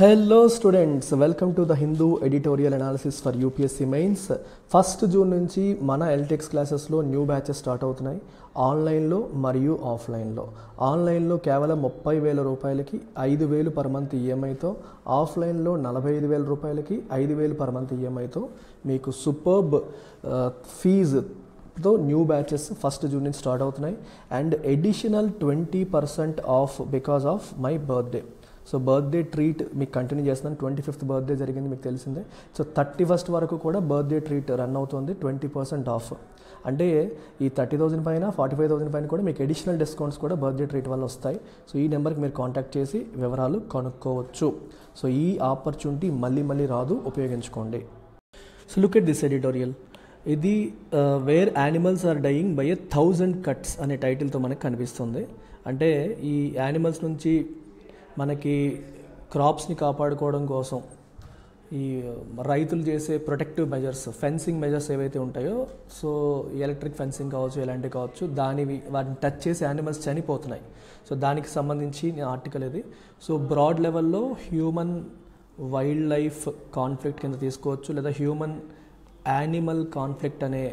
Hello students, welcome to the Hindu editorial analysis for UPSC mains. 1st June నుంచి మన LTX క్లాసెస్లో new batches start అవుతున్నాయి ఆన్లైన్లో మరియు ఆఫ్లైన్లో. ఆన్లైన్లో కేవలం 30,000 రూపాయలకి 5,000 పర్ మంత్ ఈఎంఐతో, ఆఫ్లైన్లో 45,000 రూపాయలకి 5,000 పర్ మంత్ ఈఎంఐతో మీకు సూపర్బ్ ఫీజుతో న్యూ బ్యాచెస్ 1st June నుంచి స్టార్ట్ అవుతున్నాయి and additional 20% off because of my birthday. So birthday treat మీకు కంటిన్యూ చేస్తున్నాను. 25th బర్త్డే జరిగింది మీకు తెలిసిందే. సో 31st వరకు కూడా బర్త్డే ట్రీట్ రన్ అవుతుంది. 20% ఆఫ్ అంటే ఈ 30,000 పైన 45,000 పైన కూడా మీకు ఎడిషనల్ డిస్కౌంట్స్ కూడా బర్త్డే ట్రీట్ వల్ల వస్తాయి. సో ఈ నెంబర్కి మీరు కాంటాక్ట్ చేసి వివరాలు కనుక్కోవచ్చు. సో ఈ ఆపర్చునిటీ మళ్ళీ రాదు, ఉపయోగించుకోండి. So look at this editorial. ఇది where animals are dying by 1,000 cuts అనే టైటిల్తో మనకు కనిపిస్తుంది. అంటే ఈ యానిమల్స్ నుంచి మనకి క్రాప్స్ని కాపాడుకోవడం కోసం ఈ రైతులు చేసే ప్రొటెక్టివ్ మెజర్స్, ఫెన్సింగ్ మెజర్స్ ఏవైతే ఉంటాయో, సో ఎలక్ట్రిక్ ఫెన్సింగ్ కావచ్చు, ఎలాంటివి కావచ్చు, వాటిని టచ్ చేసి యానిమల్స్ చనిపోతున్నాయి. సో దానికి సంబంధించి ఆర్టికల్ ఇది. సో బ్రాడ్ లెవెల్లో హ్యూమన్ వైల్డ్ లైఫ్ కాన్ఫ్లిక్ట్ కింద తీసుకోవచ్చు, లేదా హ్యూమన్ యానిమల్ కాన్ఫ్లిక్ట్ అనే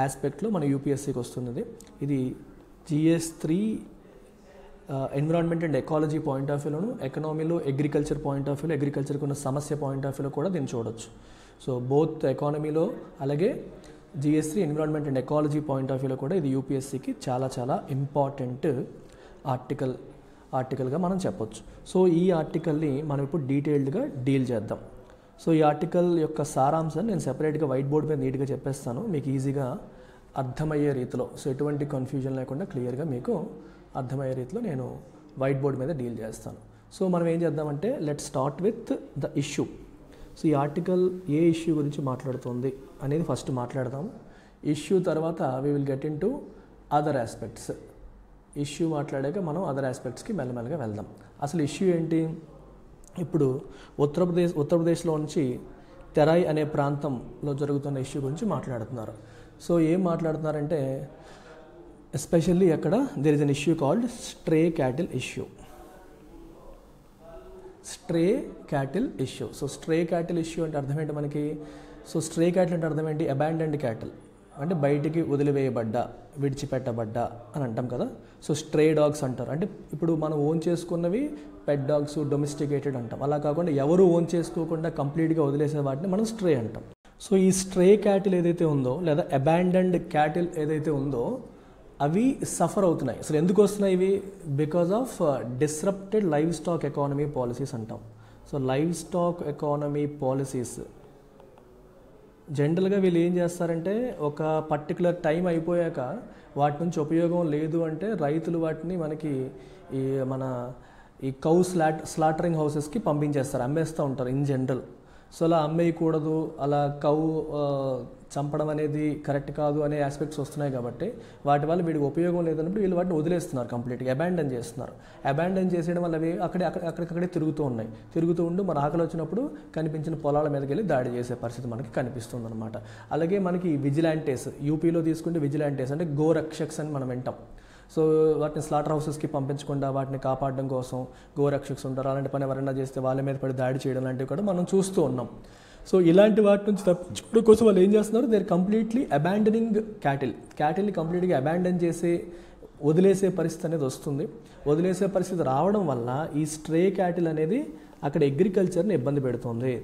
ఆస్పెక్ట్లో మన యూపీఎస్సీకి వస్తున్నది. ఇది GS3 environment and ecology point of వ్యూలోను, ఎకనామీలో అగ్రికల్చర్ పాయింట్ ఆఫ్ వ్యూలో, అగ్రికల్చర్కి ఉన్న సమస్య పాయింట్ ఆఫ్ వ్యూలో కూడా దీన్ని చూడొచ్చు. సో బోత్ ఎకానమీలో అలాగే GS3 environment and ecology point of వ్యూలో కూడా ఇది యూపీఎస్సీకి చాలా ఇంపార్టెంట్ ఆర్టికల్గా మనం చెప్పొచ్చు. సో ఈ ఆర్టికల్ని మనం ఇప్పుడు డీటెయిల్డ్గా డీల్ చేద్దాం. సో ఈ ఆర్టికల్ యొక్క సారాంశాన్ని నేను సెపరేట్గా వైట్ బోర్డ్ మీద నీట్గా చెప్పేస్తాను, మీకు ఈజీగా అర్థమయ్యే రీతిలో. సో ఎటువంటి కన్ఫ్యూజన్ లేకుండా క్లియర్గా మీకు అర్థమయ్యే రీతిలో నేను వైట్ బోర్డ్ మీద డీల్ చేస్తాను. సో మనం ఏం చేద్దామంటే let start with the issue. So ఈ ఆర్టికల్ ఏ ఇష్యూ గురించి మాట్లాడుతుంది అనేది ఫస్ట్ మాట్లాడదాం. ఇష్యూ తర్వాత we will get into other aspects. Issue మాట్లాడాక మనం అదర్ ఆస్పెక్ట్స్కి మెల్లమెల్లగా వెళ్దాం. అసలు ఇష్యూ ఏంటి? ఇప్పుడు ఉత్తరప్రదేశ్లో నుంచి తెరాయ్ అనే ప్రాంతంలో జరుగుతున్న ఇష్యూ గురించి మాట్లాడుతున్నారు. సో ఏం మాట్లాడుతున్నారంటే ఎస్పెషల్లీ అక్కడ there is an issue called stray cattle issue. Stray cattle issue. So stray cattle issue అంటే అర్థం ఏంటి మనకి? సో స్ట్రే క్యాటిల్ అంటే అర్థం ఏంటి? అబాండన్డ్ క్యాటిల్ అంటే బయటికి వదిలివేయబడ్డా, విడిచిపెట్టబడ్డా అని అంటాం కదా. సో స్ట్రే డాగ్స్ అంటారు. అంటే ఇప్పుడు మనం ఓన్ చేసుకున్నవి పెట్ డాగ్స్, డొమెస్టికేటెడ్ అంటాం. అలా కాకుండా ఎవరు ఓన్ చేసుకోకుండా కంప్లీట్గా వదిలేసే వాటిని మనం స్ట్రే అంటాం. సో ఈ స్ట్రే క్యాటిల్ ఏదైతే ఉందో, లేదా అబాండన్డ్ క్యాటిల్ ఏదైతే ఉందో, అవి సఫర్ అవుతున్నాయి. అసలు ఎందుకు వస్తున్నాయి ఇవి? Because of disrupted livestock economy policies అంటాం. So livestock economy policies జనరల్గా వీళ్ళు ఏం చేస్తారంటే ఒక పర్టికులర్ టైం అయిపోయాక వాటి నుంచి ఉపయోగం లేదు అంటే రైతులు వాటిని మనకి ఈ కౌ స్లాటరింగ్ హౌసెస్కి పంపించేస్తారు, అమ్మేస్తూ ఉంటారు ఇన్ జనరల్. సో అలా అమ్మేయకూడదు, అలా కౌ చంపడం అనేది కరెక్ట్ కాదు అనే ఆస్పెక్ట్స్ వస్తున్నాయి కాబట్టి వాటి వల్ల వీడికి ఉపయోగం లేదన్నప్పుడు వీళ్ళు వాటిని వదిలేస్తున్నారు, కంప్లీట్గా అబాండన్ చేస్తున్నారు. అబాండన్ చేసేయడం వల్ల అవి అక్కడికక్కడే తిరుగుతూ ఉండి మన ఆకలి వచ్చినప్పుడు కనిపించిన పొలాల మీదకి వెళ్ళి దాడి చేసే పరిస్థితి మనకి కనిపిస్తుంది అనమాట. అలాగే మనకి విజిలాంటేస్, యూపీలో తీసుకుంటే విజిలాంటేస్ అంటే గోరక్షక్స్ అని మనం వింటాం. సో వాటిని స్లాటర్ హౌసెస్కి పంపించకుండా వాటిని కాపాడడం కోసం గోరక్షక్స్ ఉంటారు. అలాంటి పని ఎవరైనా చేస్తే వాళ్ళ మీద పడి దాడి చేయడం లాంటివి కూడా మనం చూస్తూ ఉన్నాం. సో ఇలాంటి వాటి నుంచి తప్పించుకోవడం కోసం వాళ్ళు ఏం చేస్తున్నారు? దే ఆర్ కంప్లీట్లీ అబాండనింగ్ క్యాటిల్ని కంప్లీట్గా అబాండన్ చేసి వదిలేసే పరిస్థితి అనేది వస్తుంది. వదిలేసే పరిస్థితి రావడం వల్ల ఈ స్ట్రే క్యాటిల్ అనేది అక్కడ అగ్రికల్చర్ని ఇబ్బంది పెడుతుంది,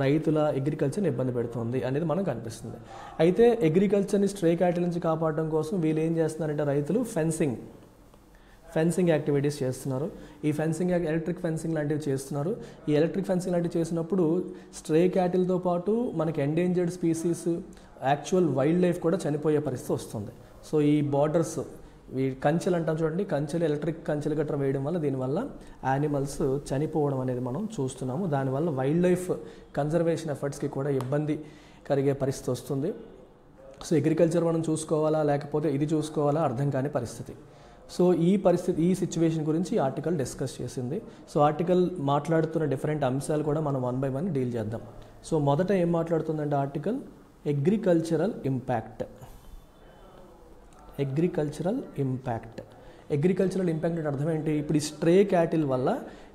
రైతుల అగ్రికల్చర్ని ఇబ్బంది పెడుతుంది అనేది మనకు కనిపిస్తుంది. అయితే అగ్రికల్చర్ని స్ట్రే క్యాటిల్ నుంచి కాపాడడం కోసం వీళ్ళు ఏం చేస్తున్నారంటే రైతులు ఫెన్సింగ్ యాక్టివిటీస్ చేస్తున్నారు. ఈ ఎలక్ట్రిక్ ఫెన్సింగ్ లాంటివి చేస్తున్నారు. ఈ ఎలక్ట్రిక్ ఫెన్సింగ్ లాంటివి చేసినప్పుడు స్ట్రే క్యాటిల్తో పాటు మనకి endangered species, actual wild life కూడా చనిపోయే పరిస్థితి వస్తుంది. సో ఈ బార్డర్స్, ఈ కంచెలు అంటాం చూడండి, కంచెలు ఎలక్ట్రిక్ కంచెలు గట్రా వేయడం వల్ల దీనివల్ల యానిమల్స్ చనిపోవడం అనేది మనం చూస్తున్నాము. దానివల్ల వైల్డ్ లైఫ్ కన్జర్వేషన్ ఎఫర్ట్స్కి కూడా ఇబ్బంది కలిగే పరిస్థితి వస్తుంది. సో అగ్రికల్చర్ మనం చూసుకోవాలా లేకపోతే ఇది చూసుకోవాలా అర్థం కాని పరిస్థితి. సో ఈ సిచ్యువేషన్ గురించి ఈ ఆర్టికల్ డిస్కస్ చేసింది. సో ఆర్టికల్ మాట్లాడుతున్న డిఫరెంట్ అంశాలు కూడా మనం 1 by 1 డీల్ చేద్దాం. సో మొదట ఏం మాట్లాడుతుందంటే article agricultural impact. Agricultural impact అంటే అర్థం ఏంటి? ఇప్పుడు ఈ స్ట్రే క్యాటిల్ వల్ల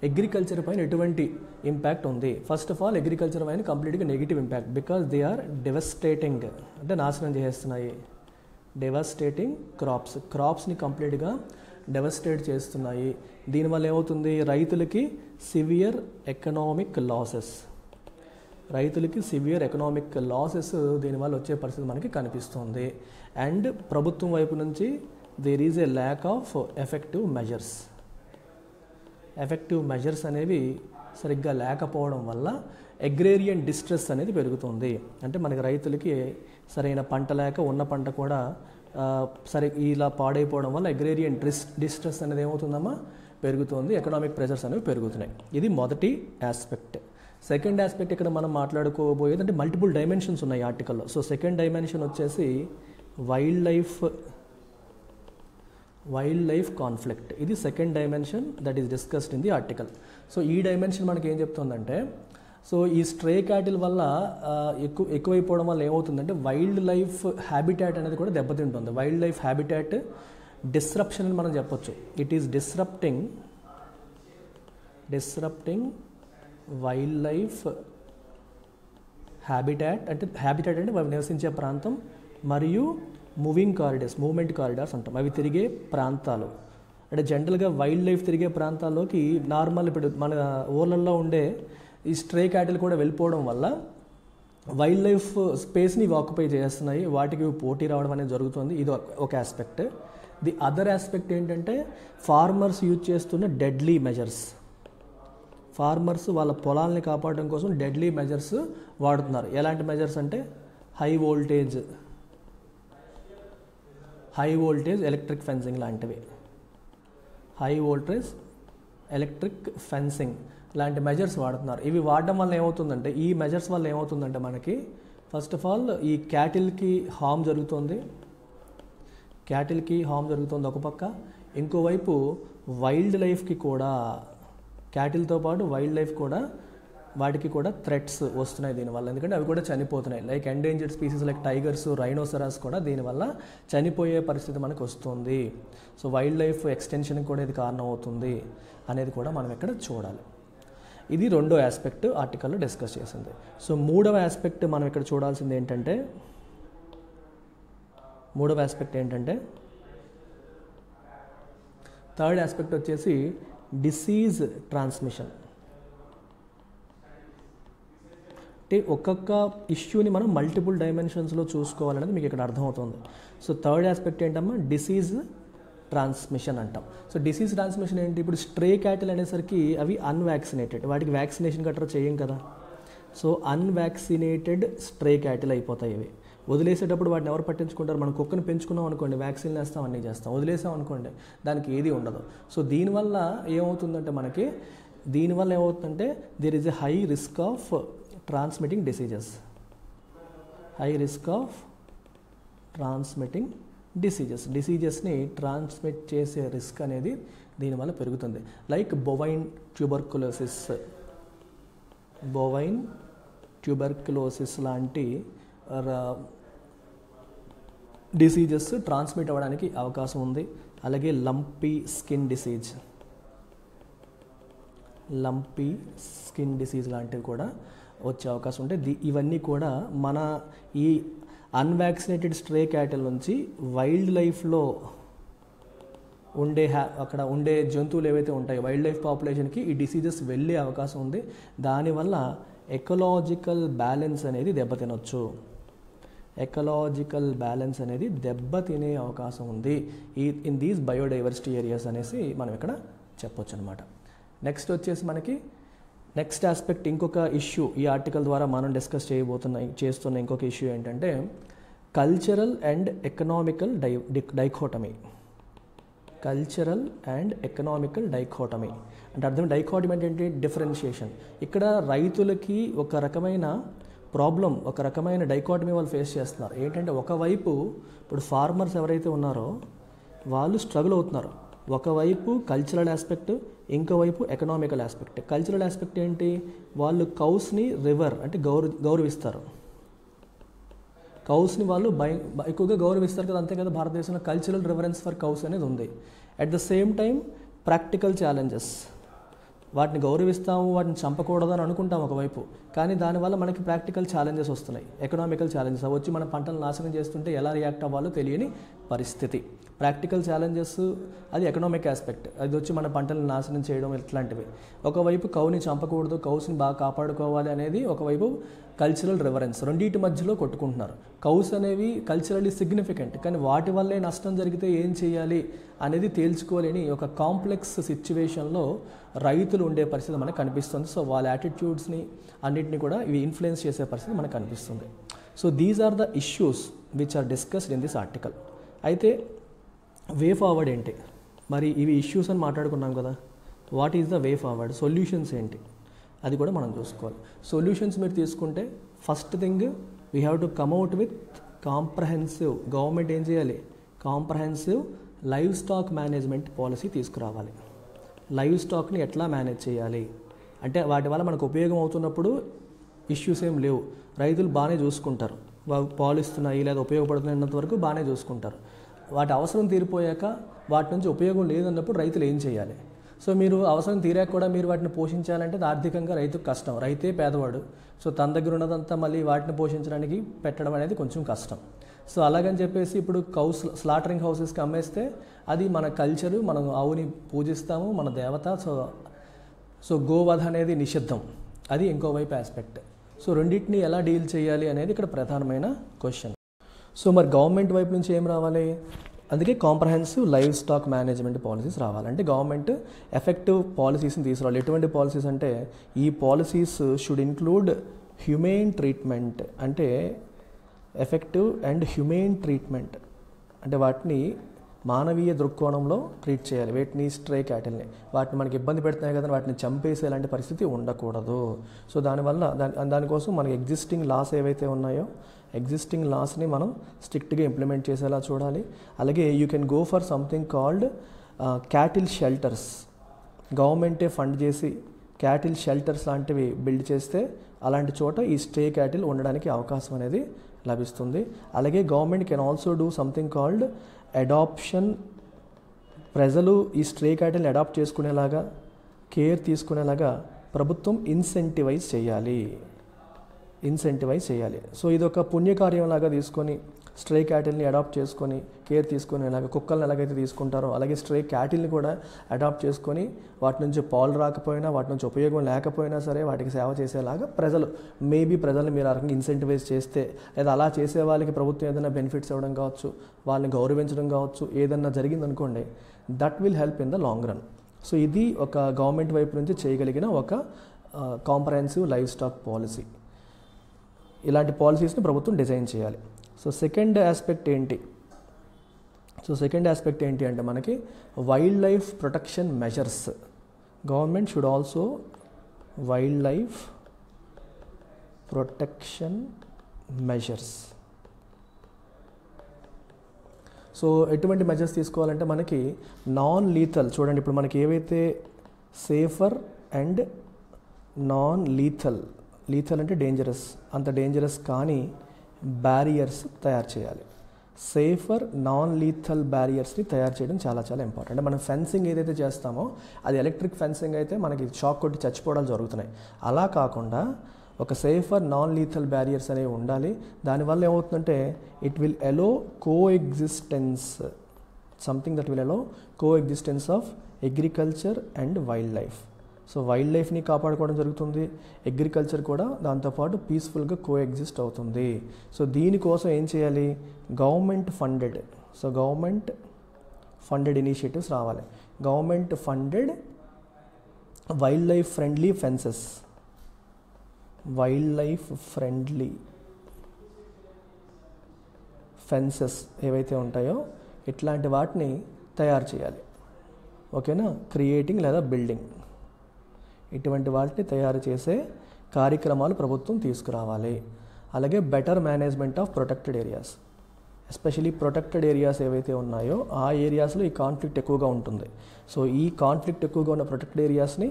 అగ్రికల్చర్ పైన ఎటువంటి ఇంపాక్ట్ ఉంది? ఫస్ట్ ఆఫ్ ఆల్ అగ్రికల్చర్ పైన కంప్లీట్గా negative impact, because they are devastating, అంటే నాశనం చేస్తున్నాయి. డెవస్టేటింగ్ క్రాప్స్ని కంప్లీట్గా డెవస్టేట్ చేస్తున్నాయి. దీనివల్ల ఏమవుతుంది? రైతులకి సివియర్ ఎకనామిక్ లాసెస్ దీనివల్ల వచ్చే పరిస్థితి మనకి కనిపిస్తుంది. అండ్ ప్రభుత్వం వైపు నుంచి there is a lack of effective measures అనేవి సరిగ్గా లేకపోవడం వల్ల అగ్రేరియన్ డిస్ట్రెస్ అనేది పెరుగుతుంది. అంటే మనకి రైతులకి సరైన పంట లేక ఉన్న పంట కూడా ఇలా పాడైపోవడం వల్ల అగ్రేరియన్ డిస్ట్రెస్ అనేది ఏమవుతుందమ్మా? పెరుగుతుంది. ఎకనామిక్ ప్రెషర్స్ అనేవి పెరుగుతున్నాయి. ఇది మొదటి ఆస్పెక్ట్. సెకండ్ ఆస్పెక్ట్ ఇక్కడ మనం మాట్లాడుకోబోయేది అంటే మల్టిపుల్ డైమెన్షన్స్ ఉన్నాయి ఆర్టికల్లో. సో సెకండ్ డైమెన్షన్ వచ్చేసి వైల్డ్ లైఫ్ కాన్ఫ్లిక్ట్. ఇది second dimension that is discussed in the article. So ఈ డైమెన్షన్ మనకి ఏం చెప్తుందంటే, సో ఈ స్ట్రే క్యాటిల్ వల్ల ఎక్కువైపోవడం వల్ల ఏమవుతుందంటే వైల్డ్ లైఫ్ హ్యాబిటాట్ అనేది కూడా దెబ్బతింటుంది. వైల్డ్ లైఫ్ హ్యాబిటాట్ డిస్రప్షన్ అని మనం చెప్పొచ్చు. It is disrupting wild life habitat అంటే అవి నివసించే ప్రాంతం, మరియు మూవ్మెంట్ కారిడార్స్ అంటాం. అవి తిరిగే ప్రాంతాలు. అంటే జనరల్గా వైల్డ్ లైఫ్ తిరిగే ప్రాంతాల్లోకి నార్మల్ ఇప్పుడు మన ఊర్లలో ఉండే ఈ స్ట్రే క్యాటిల్ కూడా వెళ్ళిపోవడం వల్ల వైల్డ్ లైఫ్ స్పేస్ని ఆక్యుపై చేస్తున్నాయి. వాటికి పోటీ రావడం అనేది జరుగుతుంది. ఇది ఒక ఆస్పెక్ట్. ది అదర్ ఆస్పెక్ట్ ఏంటంటే ఫార్మర్స్ యూజ్ చేస్తున్న డెడ్లీ మెజర్స్. ఫార్మర్స్ వాళ్ళ పొలాల్ని కాపాడడం కోసం డెడ్లీ మెజర్స్ వాడుతున్నారు. ఎలాంటి మెజర్స్ అంటే హై వోల్టేజ్ ఎలక్ట్రిక్ ఫెన్సింగ్ లాంటివి. హై వోల్టేజ్ ఎలక్ట్రిక్ ఫెన్సింగ్ లాంటి మెజర్స్ వాడుతున్నారు. ఇవి వాడడం వల్ల ఏమవుతుందంటే, ఈ మెజర్స్ వల్ల ఏమవుతుందంటే మనకి ఫస్ట్ ఆఫ్ ఆల్ ఈ క్యాటిల్కి హార్మ్ జరుగుతుంది ఒక పక్క. ఇంకోవైపు వైల్డ్ లైఫ్కి కూడా, క్యాటిల్తో పాటు వైల్డ్ లైఫ్ కూడా వాటికి కూడా థ్రెట్స్ వస్తున్నాయి దీనివల్ల. ఎందుకంటే అవి కూడా చనిపోతున్నాయి. Like endangered species like tigers, rhinoceros కూడా దీనివల్ల చనిపోయే పరిస్థితి మనకు వస్తుంది. సో వైల్డ్ లైఫ్ ఎక్స్టెన్షన్కి కూడా ఇది కారణం అవుతుంది అనేది కూడా మనం ఇక్కడ చూడాలి. ఇది రెండో ఆస్పెక్ట్ ఆర్టికల్లో డిస్కస్ చేసింది. సో మూడవ ఆస్పెక్ట్ మనం ఇక్కడ చూడాల్సింది ఏంటంటే, థర్డ్ ఆస్పెక్ట్ వచ్చేసి డిసీజ్ ట్రాన్స్మిషన్. అంటే ఒక్కొక్క ఇష్యూని మనం మల్టిపుల్ డైమెన్షన్స్లో చూసుకోవాలనేది మీకు ఇక్కడ అర్థమవుతుంది. సో థర్డ్ ఆస్పెక్ట్ ఏంటమ్మా? డిసీజ్ ట్రాన్స్మిషన్ అంటాం. సో డిసీజ్ ట్రాన్స్మిషన్ ఏంటి? ఇప్పుడు స్ట్రే క్యాటిల్ అనేసరికి అవి అన్వాక్సినేటెడ్, వాటికి వ్యాక్సినేషన్ గట్రా చేయం కదా. సో అన్వాక్సినేటెడ్ స్ట్రే క్యాటిల్ అయిపోతాయి ఇవి. వదిలేసేటప్పుడు వాటిని ఎవరు పట్టించుకుంటారు? మనం కుక్కను పెంచుకున్నాం అనుకోండి, వ్యాక్సిన్లు వేస్తాం, అన్నీ చేస్తాం. వదిలేసాం అనుకోండి, దానికి ఏది ఉండదు. సో దీనివల్ల ఏమవుతుందంటే there is a high risk of transmitting డిసీజెస్ని ట్రాన్స్మిట్ చేసే రిస్క్ అనేది దీనివల్ల పెరుగుతుంది. లైక్ బొవైన్ ట్యూబర్క్యులోసిస్ లాంటి డిసీజెస్ ట్రాన్స్మిట్ అవ్వడానికి అవకాశం ఉంది. అలాగే లంపీ స్కిన్ డిసీజ్ లాంటివి కూడా వచ్చే అవకాశం ఉంటాయి. ఇవన్నీ కూడా మన ఈ అన్వాక్సినేటెడ్ స్ట్రే క్యాటిల్ నుంచి వైల్డ్ లైఫ్లో అక్కడ ఉండే జంతువులు ఏవైతే ఉంటాయో వైల్డ్ లైఫ్ పాపులేషన్కి ఈ డిసీజెస్ వెళ్ళే అవకాశం ఉంది. దానివల్ల ఎకలాజికల్ బ్యాలెన్స్ అనేది దెబ్బతినే అవకాశం ఉంది ఇన్ దీస్ బయోడైవర్సిటీ ఏరియాస్ అనేసి మనం ఇక్కడ చెప్పొచ్చు అనమాట. నెక్స్ట్ వచ్చేసి మనకి నెక్స్ట్ ఆస్పెక్ట్ ఇంకొక ఇష్యూ ఈ ఆర్టికల్ ద్వారా మనం డిస్కస్ చేస్తున్న ఇంకొక ఇష్యూ ఏంటంటే కల్చరల్ అండ్ ఎకనామికల్ డైకోటమీ. అంటే అర్థం డైకోటమీ అంటే ఏంటి? డిఫరెన్షియేషన్. ఇక్కడ రైతులకి ఒక రకమైన డైకోటమీ వాళ్ళు ఫేస్ చేస్తున్నారు. ఏంటంటే ఒకవైపు ఇప్పుడు ఫార్మర్స్ ఎవరైతే ఉన్నారో వాళ్ళు స్ట్రగుల్ అవుతున్నారు. ఒకవైపు కల్చరల్ ఆస్పెక్ట్, ఇంకోవైపు ఎకనామికల్ ఆస్పెక్ట్. కల్చరల్ ఆస్పెక్ట్ ఏంటి? వాళ్ళు కౌస్ని అంటే గౌరవిస్తారు. కౌస్ని వాళ్ళు ఎక్కువగా గౌరవిస్తారు కదా, అంతే కదా. భారతదేశంలో కల్చరల్ రివరెన్స్ ఫర్ కౌస్ అనేది ఉంది. At the same time practical challenges, వాటిని గౌరవిస్తాము, వాటిని చంపకూడదు అని అనుకుంటాం ఒకవైపు, కానీ దానివల్ల మనకి ప్రాక్టికల్ ఛాలెంజెస్ వస్తున్నాయి, ఎకనామికల్ ఛాలెంజెస్ వచ్చి మన పంటలు నాశనం చేస్తుంటే ఎలా రియాక్ట్ అవ్వాలో తెలియని పరిస్థితి. ప్రాక్టికల్ ఛాలెంజెస్ అది ఎకనామిక్ ఆస్పెక్ట్, అది వచ్చి మన పంటలను నాశనం చేయడం ఇట్లాంటివి. ఒకవైపు కౌని చంపకూడదు, కౌస్ని బాగా కాపాడుకోవాలి అనేది ఒకవైపు కల్చరల్ రివరెన్స్, రెండింటి మధ్యలో కొట్టుకుంటున్నారు. కౌస్ అనేవి కల్చరల్లీ సిగ్నిఫికెంట్, కానీ వాటి వల్లే నష్టం జరిగితే ఏం చేయాలి అనేది తేల్చుకోలేని ఒక కాంప్లెక్స్ సిచ్యువేషన్లో రైతులు ఉండే పరిస్థితి మనకు కనిపిస్తుంది. సో వాళ్ళ యాటిట్యూడ్స్ని అన్నింటినీ కూడా ఇవి ఇన్ఫ్లుయెన్స్ చేసే పరిస్థితి మనకు కనిపిస్తుంది. So these are the issues which are discussed in this article. అయితే వే ఫార్వర్డ్ ఏంటి మరి? ఇవి ఇష్యూస్ అని మాట్లాడుకున్నాం కదా, what is the way forward, solutions ఏంటి అది కూడా మనం చూసుకోవాలి. సొల్యూషన్స్ మీరు తీసుకుంటే first thing we have to come out with comprehensive, government ఏం చేయాలి, comprehensive live stock management policy తీసుకురావాలి. లైవ్ స్టాక్ని ఎట్లా మేనేజ్ చేయాలి అంటే వాటి వల్ల మనకు ఉపయోగం అవుతున్నప్పుడు ఇష్యూస్ ఏం లేవు, రైతులు బాగానే చూసుకుంటారు, పాలు ఇస్తున్నాయి లేదా ఉపయోగపడుతున్నంత వరకు బాగానే చూసుకుంటారు. వాటి అవసరం తీరిపోయాక వాటి నుంచి ఉపయోగం లేదన్నప్పుడు రైతులు ఏం చేయాలి? సో మీరు అవసరం తీరాక కూడా మీరు వాటిని పోషించాలంటే ఆర్థికంగా రైతుకు కష్టం, రైతే పేదవాడు. సో తన దగ్గర ఉన్నదంతా మళ్ళీ వాటిని పోషించడానికి పెట్టడం అనేది కొంచెం కష్టం. సో అలాగని చెప్పేసి ఇప్పుడు స్లాటరింగ్ హౌసెస్కి అమ్మేస్తే అది మన కల్చరు, మనం ఆవుని పూజిస్తాము, మన దేవత. సో గోవధ అనేది నిషిద్ధం, అది ఇంకోవైపు ఆస్పెక్ట్. సో రెండింటిని ఎలా డీల్ చేయాలి అనేది ఇక్కడ ప్రధానమైన క్వశ్చన్. సో మరి గవర్నమెంట్ వైపు నుంచి ఏం రావాలి? అందుకే comprehensive live stock management policies రావాలి. అంటే గవర్నమెంట్ ఎఫెక్టివ్ పాలసీస్ని తీసుకురావాలి. ఎటువంటి పాలసీస్ అంటే ఈ policies should include human treatment, అంటే ఎఫెక్టివ్ అండ్ హ్యూమెన్ ట్రీట్మెంట్ అంటే వాటిని మానవీయ దృక్కోణంలో ట్రీట్ చేయాలి. వీటిని స్ట్రే క్యాటిల్ని, వాటిని మనకి ఇబ్బంది పెడుతున్నాయి కదా, వాటిని చంపేసేలాంటి పరిస్థితి ఉండకూడదు. సో దానికోసం మనకి ఎగ్జిస్టింగ్ లాస్ ఏవైతే ఉన్నాయో ఎగ్జిస్టింగ్ లాస్ని మనం స్ట్రిక్ట్గా ఇంప్లిమెంట్ చేసేలా చూడాలి. అలాగే you can go for something called cattle shelters. గవర్నమెంటే ఫండ్ చేసి క్యాటిల్ షెల్టర్స్ లాంటివి బిల్డ్ చేస్తే అలాంటి చోట ఈ స్ట్రే క్యాటిల్ ఉండడానికి అవకాశం అనేది లభిస్తుంది. అలాగే government can also do something called adoption. ప్రజలు ఈ స్ట్రే క్యాటిల్ని అడాప్ట్ చేసుకునేలాగా, కేర్ తీసుకునేలాగా ప్రభుత్వం ఇన్సెంటివైజ్ చేయాలి. సో ఇది ఒక పుణ్యకార్యంలాగా తీసుకొని స్ట్రే క్యాటిల్ని అడాప్ట్ చేసుకొని కేర్ తీసుకునేలాగా, కుక్కల్ని ఎలాగైతే తీసుకుంటారో అలాగే స్ట్రే క్యాటిల్ని కూడా అడాప్ట్ చేసుకొని వాటి నుంచి పాలు రాకపోయినా, వాటి నుంచి ఉపయోగం లేకపోయినా సరే వాటికి సేవ చేసేలాగా ప్రజల్ని మీరు ఆ రకంగా ఇన్సెంటివైజ్ చేస్తే, లేదా అలా చేసే వాళ్ళకి ప్రభుత్వం ఏదైనా బెనిఫిట్స్ ఇవ్వడం కావచ్చు, వాళ్ళని గౌరవించడం కావచ్చు, ఏదన్నా జరిగిందనుకోండి, that will help in the long run. So ఇది ఒక గవర్నమెంట్ వైపు నుంచి చేయగలిగిన ఒక కాంప్రహెన్సివ్ లైవ్ స్టాక్ పాలసీ. ఇలాంటి పాలసీస్ని ప్రభుత్వం డిజైన్ చేయాలి. సో సెకండ్ ఆస్పెక్ట్ ఏంటి అంటే మనకి wild life protection measures. Government should also wild life protection measures. So ఎటువంటి మెజర్స్ తీసుకోవాలంటే మనకి నాన్ లీథల్, చూడండి ఇప్పుడు మనకి ఏవైతే సేఫర్ అండ్ నాన్ లీథల్ అంటే డేంజరస్, అంత డేంజరస్ కానీ బ్యారియర్స్ తయారు చేయాలి. సేఫర్ నాన్ లీథల్ బ్యారియర్స్ని తయారు చేయడం చాలా చాలా ఇంపార్టెంట్. అంటే మనం ఫెన్సింగ్ ఏదైతే చేస్తామో అది ఎలక్ట్రిక్ ఫెన్సింగ్ అయితే మనకి షాక్ కొట్టి చచ్చిపోవడాలు జరుగుతున్నాయి. అలా కాకుండా ఒక సేఫర్ నాన్ లీథల్ బ్యారియర్స్ అనేవి ఉండాలి. దానివల్ల ఏమవుతుందంటే it will allow coexistence, something that will allow coexistence of agriculture and wild life. So wild లైఫ్ని కాపాడుకోవడం జరుగుతుంది, అగ్రికల్చర్ కూడా దాంతోపాటు పీస్ఫుల్గా కోఎగ్జిస్ట్ అవుతుంది. సో దీనికోసం ఏం చేయాలి? గవర్నమెంట్ ఫండెడ్ ఇనిషియేటివ్స్ రావాలి. Government funded wild life friendly fences ఏవైతే ఉంటాయో ఇట్లాంటి వాటిని తయారు చేయాలి. ఓకేనా? క్రియేటింగ్ లేదా బిల్డింగ్, ఇటువంటి వాటిని తయారు చేసే కార్యక్రమాలు ప్రభుత్వం తీసుకురావాలి. అలాగే better management of protected areas, especially protected areas ఏవైతే ఉన్నాయో ఆ ఏరియాస్లో ఈ కాన్ఫ్లిక్ట్ ఎక్కువగా ఉంటుంది. సో ఈ కాన్ఫ్లిక్ట్ ఎక్కువగా ఉన్న ప్రొటెక్టెడ్ ఏరియాస్ని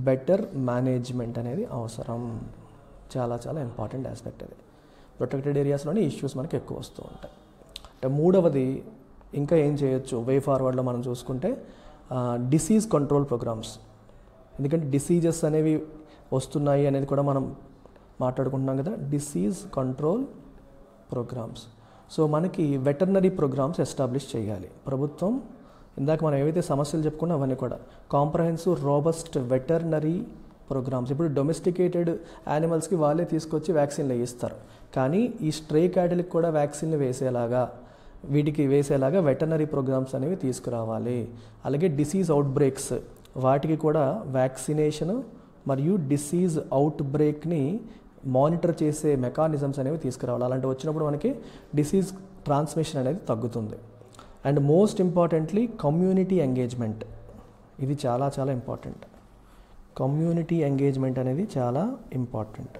బెటర్ మేనేజ్మెంట్ అనేది అవసరం. చాలా చాలా ఇంపార్టెంట్ ఆస్పెక్ట్ అది. ప్రొటెక్టెడ్ ఏరియాస్లోనే ఇష్యూస్ మనకి ఎక్కువ వస్తూ ఉంటాయి. అంటే మూడవది ఇంకా ఏం చేయొచ్చు వే ఫార్వర్డ్లో మనం చూసుకుంటే డిసీజ్ కంట్రోల్ ప్రోగ్రామ్స్. ఎందుకంటే డిసీజెస్ అనేవి వస్తున్నాయి అనేది కూడా మనం మాట్లాడుకుంటున్నాం కదా, డిసీజ్ కంట్రోల్ ప్రోగ్రామ్స్. సో మనకి వెటర్నరీ ప్రోగ్రామ్స్ ఎస్టాబ్లిష్ చేయాలి ప్రభుత్వం. ఇందాక మనం ఏవైతే సమస్యలు చెప్పుకున్నా అవన్నీ కూడా కాంప్రహెన్సివ్ రోబస్ట్ వెటర్నరీ ప్రోగ్రామ్స్. ఇప్పుడు డొమెస్టికేటెడ్ యానిమల్స్కి వాళ్ళే తీసుకొచ్చి వ్యాక్సిన్లు వేయిస్తారు, కానీ ఈ స్ట్రే క్యాటిల్కి కూడా వ్యాక్సిన్లు వీటికి వేసేలాగా వెటర్నరీ ప్రోగ్రామ్స్ అనేవి తీసుకురావాలి. అలాగే డిసీజ్ అవుట్బ్రేక్స్, వాటికి కూడా వ్యాక్సినేషన్ మరియు డిసీజ్ అవుట్బ్రేక్ని మానిటర్ చేసే మెకానిజమ్స్ అనేవి తీసుకురావాలి. అలాంటి వచ్చినప్పుడు మనకి డిసీజ్ ట్రాన్స్మిషన్ అనేది తగ్గుతుంది. And most importantly community engagement, ఇది చాలా చాలా ఇంపార్టెంట్. కమ్యూనిటీ ఎంగేజ్మెంట్ అనేది చాలా ఇంపార్టెంట్.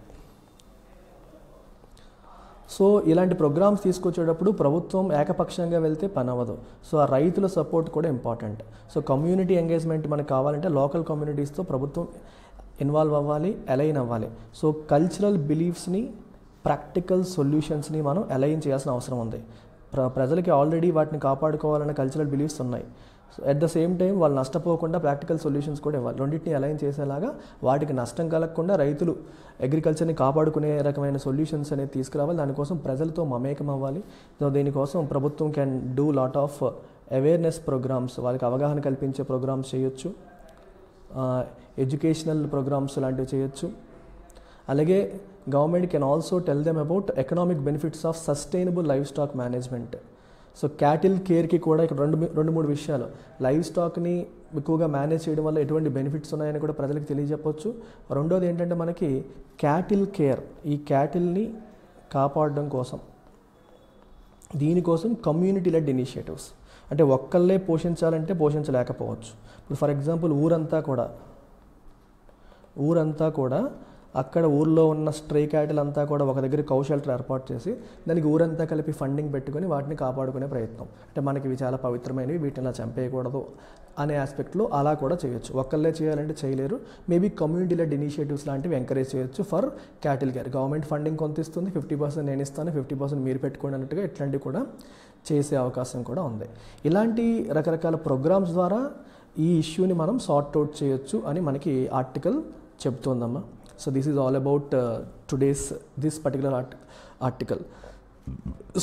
సో ఇలాంటి ప్రోగ్రామ్స్ తీసుకొచ్చేటప్పుడు ప్రభుత్వం ఏకపక్షంగా వెళ్తే పని అవ్వదు. సో ఆ రైతుల సపోర్ట్ కూడా ఇంపార్టెంట్. సో కమ్యూనిటీ ఎంగేజ్మెంట్ మనకు కావాలంటే లోకల్ కమ్యూనిటీస్తో ప్రభుత్వం ఇన్వాల్వ్ అవ్వాలి, అలైన్ అవ్వాలి. సో కల్చరల్ బిలీఫ్స్ని, ప్రాక్టికల్ సొల్యూషన్స్ని మనం అలైన్ చేయాల్సిన అవసరం ఉంది. ప్రజలకి ఆల్రెడీ వాటిని కాపాడుకోవాలన్న కల్చరల్ బిలీఫ్స్ ఉన్నాయి. So at the same time వాళ్ళు నష్టపోకుండా ప్రాక్టికల్ సొల్యూషన్స్ కూడా ఇవ్వాలి. రెండింటిని అలైన్ చేసేలాగా వాటికి నష్టం కలగకుండా రైతులు అగ్రికల్చర్ని కాపాడుకునే రకమైన సొల్యూషన్స్ అనేది తీసుకురావాలి. దానికోసం ప్రజలతో మమేకం అవ్వాలి. సో దీనికోసం ప్రభుత్వం can do lot of awareness programmes, వాళ్ళకి అవగాహన కల్పించే ప్రోగ్రామ్స్ చేయొచ్చు, ఎడ్యుకేషనల్ ప్రోగ్రామ్స్ లాంటివి చేయొచ్చు. అలాగే government can also tell them about economic benefits of sustainable live stock management. So cattle కేర్కి కూడా ఇక్కడ రెండు మూడు విషయాలు, లైవ్ స్టాక్ని ఎక్కువగా మేనేజ్ చేయడం వల్ల ఎటువంటి బెనిఫిట్స్ ఉన్నాయని కూడా ప్రజలకు తెలియజెప్పవచ్చు. రెండోది ఏంటంటే మనకి క్యాటిల్ కేర్, ఈ క్యాటిల్ని కాపాడడం కోసం దీనికోసం కమ్యూనిటీ లెడ్ ఇనిషియేటివ్స్, అంటే ఒక్కళ్ళే పోషించాలంటే పోషించలేకపోవచ్చు. ఇప్పుడు ఫర్ ఎగ్జాంపుల్ ఊరంతా కూడా అక్కడ ఊర్లో ఉన్న స్ట్రే క్యాటిల్ అంతా కూడా ఒక దగ్గర కౌ షెల్టర్ ఏర్పాటు చేసి దానికి ఊరంతా కలిపి ఫండింగ్ పెట్టుకొని వాటిని కాపాడుకునే ప్రయత్నం. అంటే మనకి ఇవి చాలా పవిత్రమైనవి, వీటిని అలా చంపేయకూడదు అనే ఆస్పెక్ట్లో అలా కూడా చేయొచ్చు. ఒక్కళ్ళే చేయాలంటే చేయలేరు. మేబీ కమ్యూనిటీ లెడ్ ఇనిషియేటివ్స్ లాంటివి ఎంకరేజ్ చేయొచ్చు for cattle care. Government funding కొంత ఇస్తుంది, 50% నేను ఇస్తాను, 50% మీరు పెట్టుకోండి అన్నట్టుగా ఇట్లాంటివి కూడా చేసే అవకాశం కూడా ఉంది. ఇలాంటి రకరకాల ప్రోగ్రామ్స్ ద్వారా ఈ ఇష్యూని మనం సార్ట్ అవుట్ చేయొచ్చు అని మనకి ఆర్టికల్ చెప్తోందమ్మా. So this is all about this particular article.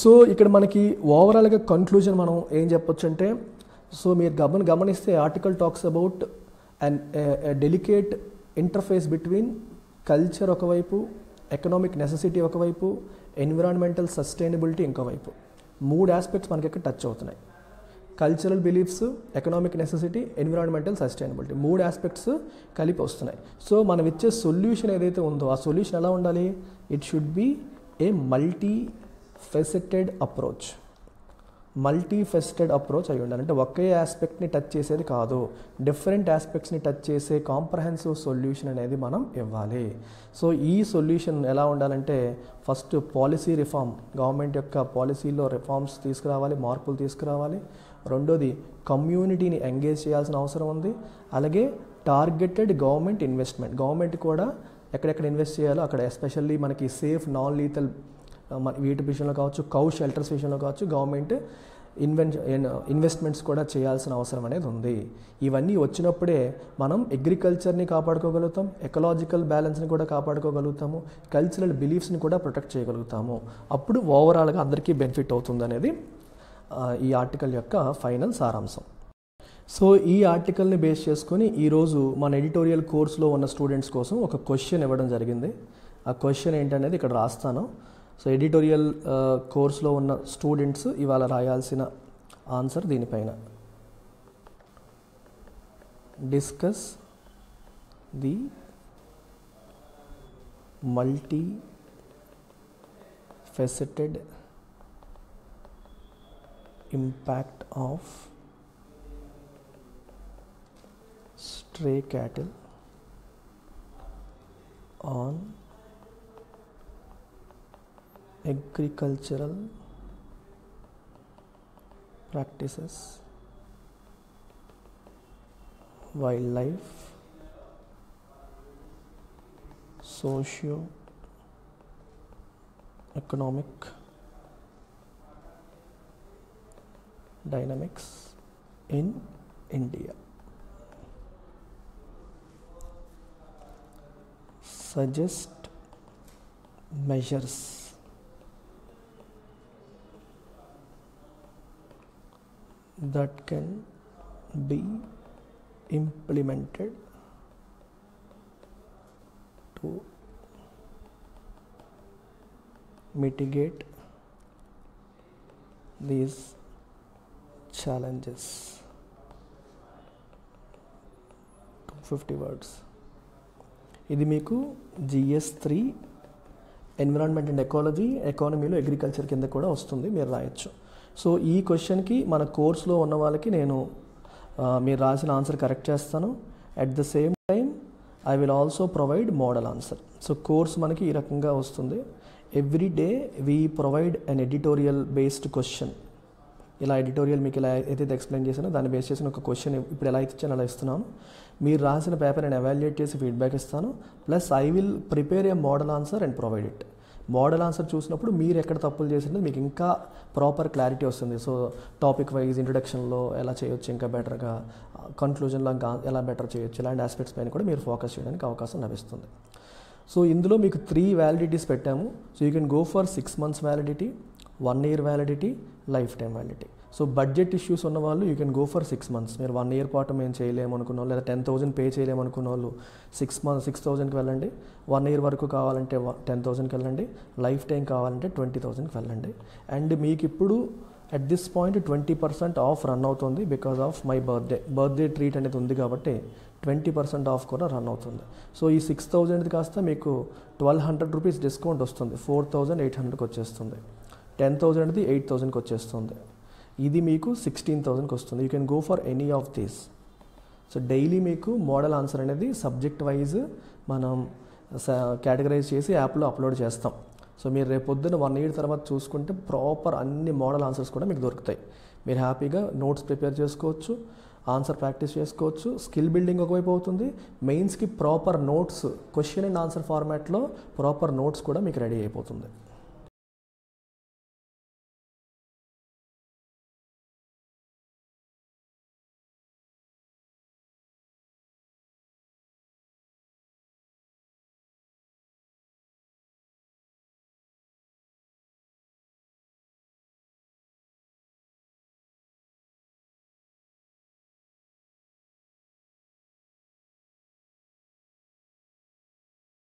So ఇక్కడ మనకి ఓవరాల్గా కన్క్లూజన్ మనం ఏం చెప్పొచ్చు అంటే, సో మీరు గమనిస్తే article talks about and delicate interface between culture ఒకవైపు, ఎకనామిక్ నెసెసిటీ ఒకవైపు, ఎన్విరాన్మెంటల్ సస్టైనబిలిటీ ఇంకోవైపు. 3 ఆస్పెక్ట్స్ మనకి ఇక్కడ టచ్ అవుతున్నాయి. Cultural beliefs, economic necessity, environmental sustainability, 3 aspects కలిపి వస్తున్నాయి. సో మనం ఇచ్చే సొల్యూషన్ ఏదైతే ఉందో ఆ సొల్యూషన్ ఎలా ఉండాలి? It should be a multi faceted approach. అయి ఉండాలి. అంటే ఒకే ఆస్పెక్ట్ని టచ్ చేసేది కాదు, డిఫరెంట్ ఆస్పెక్ట్స్ని టచ్ చేసే కాంప్రహెన్సివ్ సొల్యూషన్ అనేది మనం ఇవ్వాలి. సో ఈ సొల్యూషన్ ఎలా ఉండాలంటే, ఫస్ట్ పాలసీ రిఫార్మ్, గవర్నమెంట్ యొక్క పాలసీలో రిఫార్మ్స్ తీసుకురావాలి, మార్పులు తీసుకురావాలి. రెండోది కమ్యూనిటీని ఎంగేజ్ చేయాల్సిన అవసరం ఉంది. అలాగే టార్గెటెడ్ గవర్నమెంట్ ఇన్వెస్ట్మెంట్, గవర్నమెంట్ కూడా ఎక్కడెక్కడ ఇన్వెస్ట్ చేయాలో అక్కడ, ఎస్పెషల్లీ మనకి సేఫ్ నాన్ లీథల్ వీటి విషయంలో కావచ్చు, కౌ షెల్టర్స్ విషయంలో కావచ్చు, గవర్నమెంట్ ఇన్వెస్ట్మెంట్స్ కూడా చేయాల్సిన అవసరం అనేది ఉంది. ఇవన్నీ వచ్చినప్పుడే మనం అగ్రికల్చర్ని కాపాడుకోగలుగుతాం, ఎకలాజికల్ బ్యాలెన్స్ని కూడా కాపాడుకోగలుగుతాము, కల్చరల్ బిలీఫ్స్ని కూడా ప్రొటెక్ట్ చేయగలుగుతాము. అప్పుడు ఓవరాల్గా అందరికీ బెనిఫిట్ అవుతుంది అనేది ఈ ఆర్టికల్ యొక్క ఫైనల్ సారాంశం. సో ఈ ఆర్టికల్ని బేస్ చేసుకొని ఈరోజు మన ఎడిటోరియల్ కోర్స్లో ఉన్న స్టూడెంట్స్ కోసం ఒక క్వశ్చన్ ఇవ్వడం జరిగింది. ఆ క్వశ్చన్ ఏంటనేది ఇక్కడ రాస్తాను. సో ఎడిటోరియల్ కోర్స్లో ఉన్న స్టూడెంట్స్ ఇవాళ రాయాల్సిన ఆన్సర్ దీనిపైన. Discuss the multi faceted impact of stray cattle on agricultural practices, wildlife, socio-economic dynamics in India. suggest measures that can be implemented to mitigate these challenges. 250 words. ఇది మీకు GS3 environment and ఎకానమీలో agriculture కింద కూడా వస్తుంది, మీరు రాయొచ్చు. So ఈ క్వశ్చన్కి మన కోర్స్లో ఉన్న వాళ్ళకి నేను మీరు రాసిన ఆన్సర్ కరెక్ట్ చేస్తాను. At the same time I will also provide model answer. So course మనకి ఈ రకంగా వస్తుంది. Every day we provide an editorial based question. ఇలా ఎడిటోరియల్ మీకు ఇలా ఏదైతే ఎక్స్ప్లెయిన్ చేశానో దాన్ని బేస్ చేసిన ఒక క్వశ్చన్ ఇప్పుడు ఎలా అయితే ఇచ్చాను అలా ఇస్తున్నాను. మీరు రాసిన పేపర్ నేను ఎవాల్యుయేట్ చేసి ఫీడ్బ్యాక్ ఇస్తాను. Plus I will prepare A model answer and provide it. Model answer చూసినప్పుడు మీరు ఎక్కడ తప్పులు చేసిందో మీకు ఇంకా ప్రాపర్ క్లారిటీ వస్తుంది. సో టాపిక్ వైజ్ ఇంట్రొడక్షన్లో ఎలా చేయొచ్చు ఇంకా బెటర్గా, కన్క్లూజన్లో ఇంకా ఎలా బెటర్ చేయొచ్చు, ఇలాంటి ఆస్పెక్ట్స్ పైన కూడా మీరు ఫోకస్ చేయడానికి అవకాశం లభిస్తుంది. సో ఇందులో మీకు 3 వ్యాలిడిటీస్ పెట్టాము. So you can go for 6 months validity, 1 year validity, life time validity. So budget issues ఉన్న వాళ్ళు you can go for 6 months. మీరు 1 year పాటు మేము చేయలేము అనుకున్న వాళ్ళు, లేదా 10,000 పే చేయలేము అనుకున్న వాళ్ళు 6,000కి వెళ్ళండి. 1 year వరకు కావాలంటే 10,000కి వెళ్ళండి. లైఫ్ టైం కావాలంటే 20,000కి వెళ్ళండి. అండ్ మీకు ఇప్పుడు at this point 20% off run అవుతుంది because of my birthday treat అనేది ఉంది కాబట్టి 20% ఆఫ్ కూడా రన్ అవుతుంది. సో ఈ 6,000ది కాస్త మీకు 1,200 రూపీస్ డిస్కౌంట్ వస్తుంది, 4,800కి వచ్చేస్తుంది. 10,000ది 8,000కి వచ్చేస్తుంది. ఇది మీకు 16,000కి వస్తుంది. You can go for any of these. So daily మీకు మోడల్ ఆన్సర్ అనేది సబ్జెక్ట్ వైజ్ మనం కేటగరైజ్ చేసి యాప్లో అప్లోడ్ చేస్తాం. సో మీరు రేపు పొద్దున్న 1 year తర్వాత చూసుకుంటే ప్రాపర్ అన్ని మోడల్ ఆన్సర్స్ కూడా మీకు దొరుకుతాయి. మీరు హ్యాపీగా నోట్స్ ప్రిపేర్ చేసుకోవచ్చు, ఆన్సర్ ప్రాక్టీస్ చేసుకోవచ్చు. స్కిల్ బిల్డింగ్ ఒకవైపు అవుతుంది. మెయిన్స్కి proper notes, question and answer ఫార్మాట్లో ప్రాపర్ నోట్స్ కూడా మీకు రెడీ అయిపోతుంది.